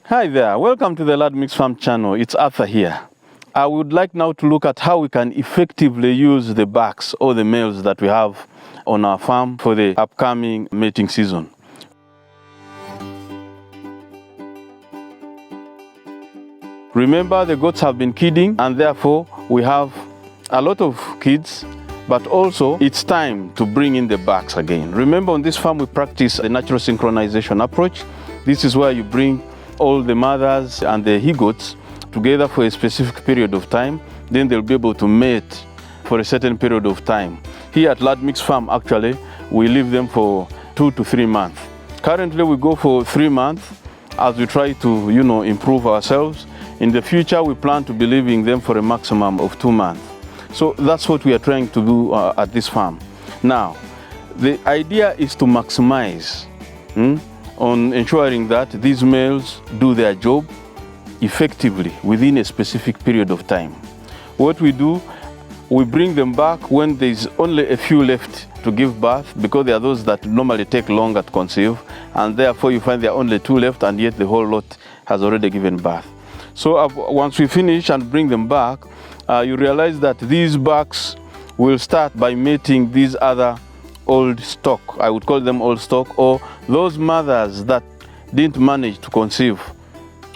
Hi there, welcome to the Lad Mix Farm channel. It's Arthur here. I would like now to look at how we can effectively use the bucks or the males that we have on our farm for the upcoming mating season. Remember, the goats have been kidding and therefore we have a lot of kids, but also it's time to bring in the bucks again. Remember, on this farm we practice a natural synchronization approach. This is where you bring all the mothers and the he-goats together for a specific period of time. Then they'll be able to mate for a certain period of time. Here at Lad Mix Farm, actually, we leave them for 2 to 3 months. Currently, we go for 3 months as we try to, improve ourselves. In the future, we plan to be leaving them for a maximum of 2 months. So that's what we are trying to do at this farm. Now, the idea is to maximize on ensuring that these males do their job effectively within a specific period of time. What we do, we bring them back when there's only a few left to give birth, because there are those that normally take longer to conceive, and therefore you find there are only 2 left and yet the whole lot has already given birth. So once we finish and bring them back, you realize that these bucks will start by mating these other old stock. I would call them old stock, or those mothers that didn't manage to conceive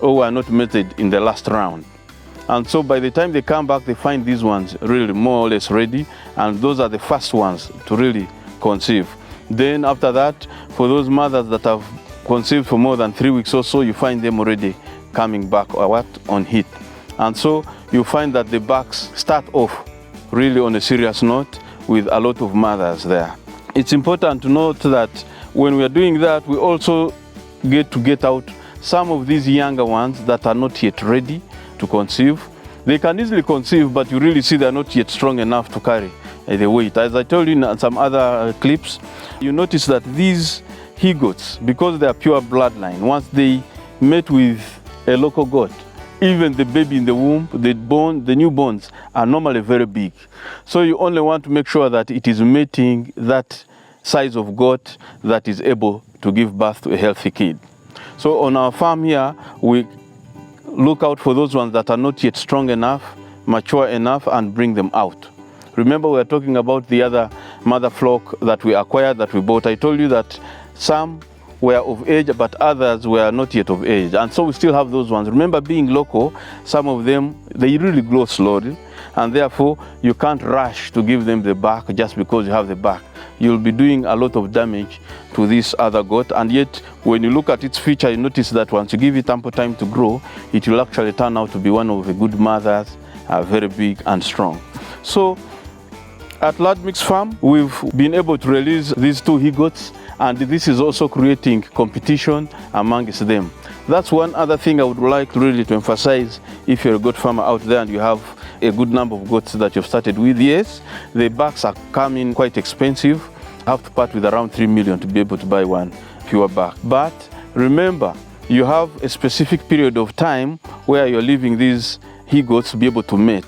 or were not mated in the last round. And so by the time they come back, they find these ones really more or less ready, and those are the first ones to really conceive. Then after that, for those mothers that have conceived for more than 3 weeks or so, you find them already coming back on heat. And so you find that the bucks start off really on a serious note with a lot of mothers there. It's important to note that when we are doing that, we also get out some of these younger ones that are not yet ready to conceive. They can easily conceive, but you really see they're not yet strong enough to carry the weight. As I told you in some other clips, you notice that these he-goats, because they are pure bloodline, once they mate with a local goat, even the baby in the womb, the newborns are normally very big. So you only want to make sure that it is mating that size of goat that is able to give birth to a healthy kid. So on our farm here, we look out for those ones that are not yet strong enough, mature enough, and bring them out. Remember, we are talking about the other mother flock that we acquired, that we bought. I told you that some were of age, but others were not yet of age. And so we still have those ones. Remember, being local, some of them, they really grow slowly, and therefore you can't rush to give them the buck just because you have the buck. You'll be doing a lot of damage to this other goat, and yet when you look at its feature, you notice that once you give it ample time to grow, it will actually turn out to be one of the good mothers, very big and strong. So at Lad Mix Farm, we've been able to release these 2 he-goats, and this is also creating competition amongst them. That's one other thing I would like really to emphasize. If you're a goat farmer out there and you have a good number of goats that you've started with, yes, the bucks are coming quite expensive. You have to part with around 3 million to be able to buy one pure buck. But remember, you have a specific period of time where you're leaving these he-goats to be able to mate.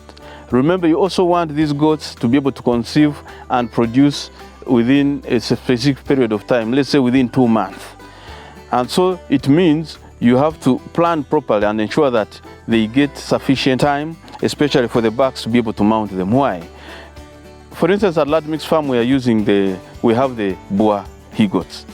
Remember, you also want these goats to be able to conceive and produce within a specific period of time, let's say within 2 months. And so it means you have to plan properly and ensure that they get sufficient time, especially for the bucks, to be able to mount them. Why? For instance, at Lad Mix Farm, we have the Boer he-goats.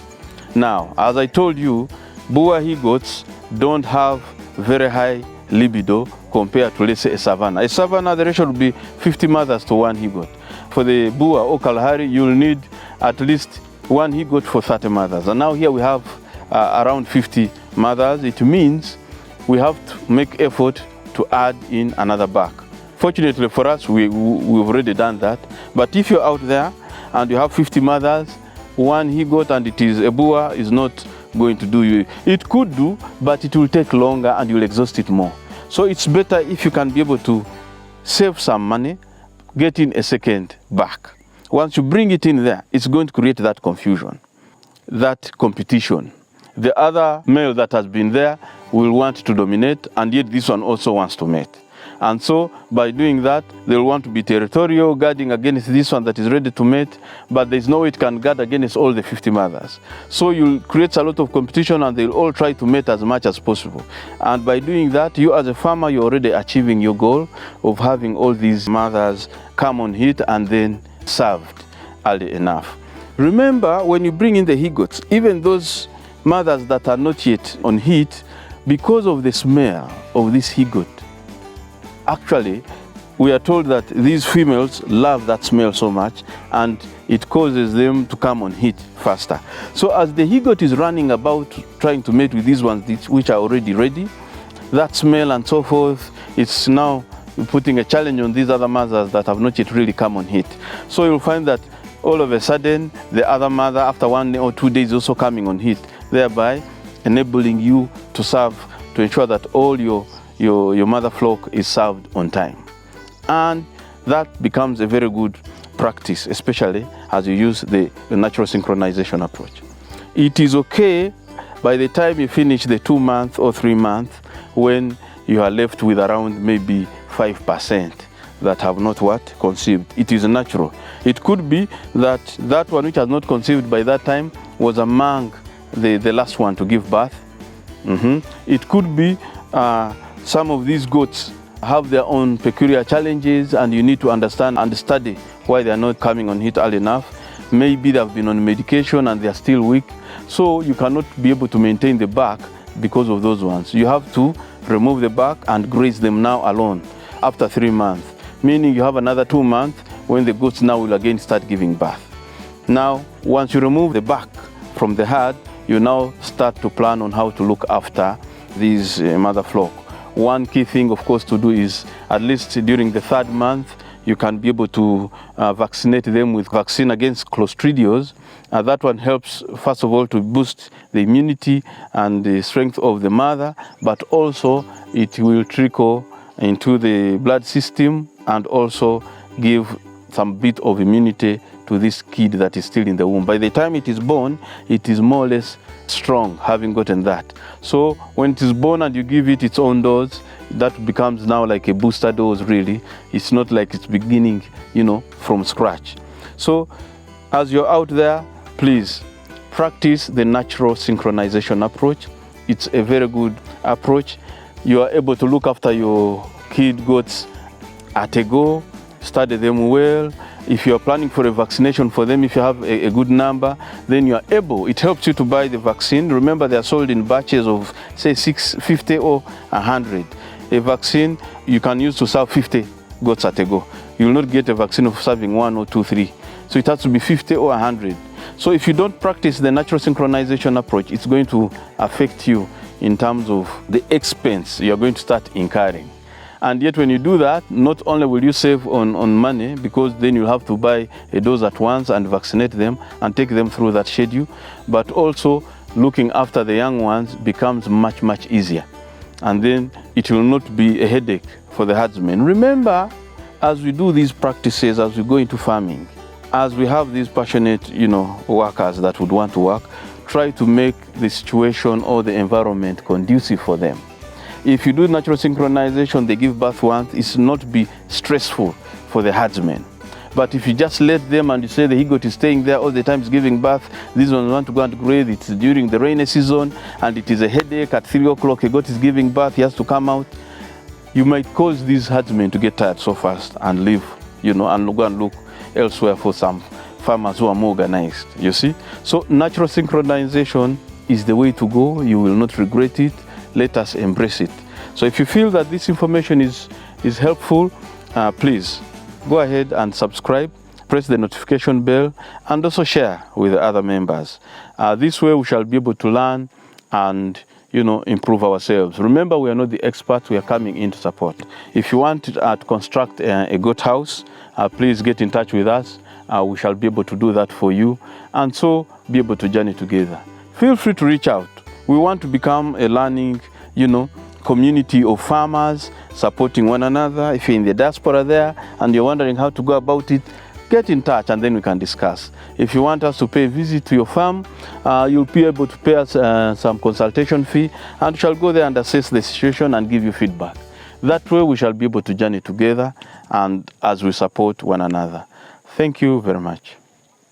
Now, as I told you, Boer he-goats don't have very high libido compared to, let's say, a Savannah. A Savannah, the ratio would be 50 mothers to 1 he-goat. For the Boer or Kalahari, you'll need at least 1 he-goat for 30 mothers. And now here we have around 50 mothers. It means we have to make effort to add in another buck. Fortunately for us, we've already done that. But if you're out there and you have 50 mothers, 1 he-goat and it is a Boer, is not going to do you. It could do, but it will take longer and you'll exhaust it more. So it's better if you can be able to save some money, get in a second buck. Once you bring it in there, it's going to create that confusion, that competition. The other male that has been there will want to dominate, and yet this one also wants to mate. And so by doing that, they'll want to be territorial, guarding against this one that is ready to mate, but there's no way it can guard against all the 50 mothers. So you'll create a lot of competition, and they'll all try to mate as much as possible. And by doing that, you as a farmer, you're already achieving your goal of having all these mothers come on heat and then served early enough. Remember, when you bring in the he-goats, even those mothers that are not yet on heat, because of the smell of this he-goat, actually, we are told that these females love that smell so much, and it causes them to come on heat faster. So as the he-goat is running about trying to mate with these ones which are already ready, that smell and so forth, it's now putting a challenge on these other mothers that have not yet really come on heat. So you'll find that all of a sudden, the other mother, after 1 or 2 days, also coming on heat, thereby enabling you to serve, to ensure that all your mother flock is served on time. And that becomes a very good practice, especially as you use the natural synchronization approach. It is okay by the time you finish the 2-month or 3-month, when you are left with around maybe 5% that have not conceived. It is natural. It could be that that one which has not conceived by that time was among the last one to give birth. It could be some of these goats have their own peculiar challenges, and you need to understand and study why they are not coming on heat early enough. Maybe they have been on medication and they are still weak, so you cannot be able to maintain the back because of those ones. You have to remove the back and graze them now alone after 3 months, meaning you have another 2 months when the goats now will again start giving birth. Now, once you remove the back from the herd, you now start to plan on how to look after these mother flock. One key thing, of course, to do is, at least during the 3rd month, you can be able to vaccinate them with vaccine against Clostridios. That one helps, first of all, to boost the immunity and the strength of the mother, but also it will trickle into the blood system and also give some bit of immunity to this kid that is still in the womb. By the time it is born, it is more or less strong, having gotten that. So when it is born and you give it its own dose, that becomes now like a booster dose, really. It's not like it's beginning, from scratch. So as you're out there, please practice the natural synchronization approach. It's a very good approach. You are able to look after your kid goats at a go, study them well. If you are planning for a vaccination for them, if you have a good number, then you are able, it helps you to buy the vaccine. Remember, they are sold in batches of, say, 650 or 100. A vaccine you can use to serve 50 goats at a go. You will not get a vaccine of serving 1 or 2, 3. So it has to be 50 or 100. So if you don't practice the natural synchronization approach, it's going to affect you in terms of the expense you're going to start incurring. And yet when you do that, not only will you save on money, because then you'll have to buy a dose at once and vaccinate them and take them through that schedule, but also looking after the young ones becomes much, much easier. And then it will not be a headache for the herdsmen. Remember, as we do these practices, as we go into farming, as we have these passionate, workers that would want to work, try to make the situation or the environment conducive for them. If you do natural synchronization, they give birth once, it's not be stressful for the herdsmen. But if you just let them and you say the he-goat is staying there all the time, is giving birth, these ones want to go and graze, it's during the rainy season, and it is a headache at 3 o'clock, a goat is giving birth, he has to come out, you might cause these herdsmen to get tired so fast and leave, and go and look elsewhere for some farmers who are more organized, you see. So natural synchronization is the way to go. You will not regret it. Let us embrace it. So if you feel that this information is helpful, please go ahead and subscribe, press the notification bell, and also share with the other members. This way we shall be able to learn and improve ourselves. Remember, we are not the experts, we are coming in to support. If you want to construct a goat house, please get in touch with us. We shall be able to do that for you, and so be able to journey together. Feel free to reach out. We want to become a learning, community of farmers supporting one another. If you're in the diaspora there and you're wondering how to go about it, get in touch and then we can discuss. If you want us to pay a visit to your farm, you'll be able to pay us some consultation fee, and we shall go there and assess the situation and give you feedback. That way we shall be able to journey together and as we support one another. Thank you very much.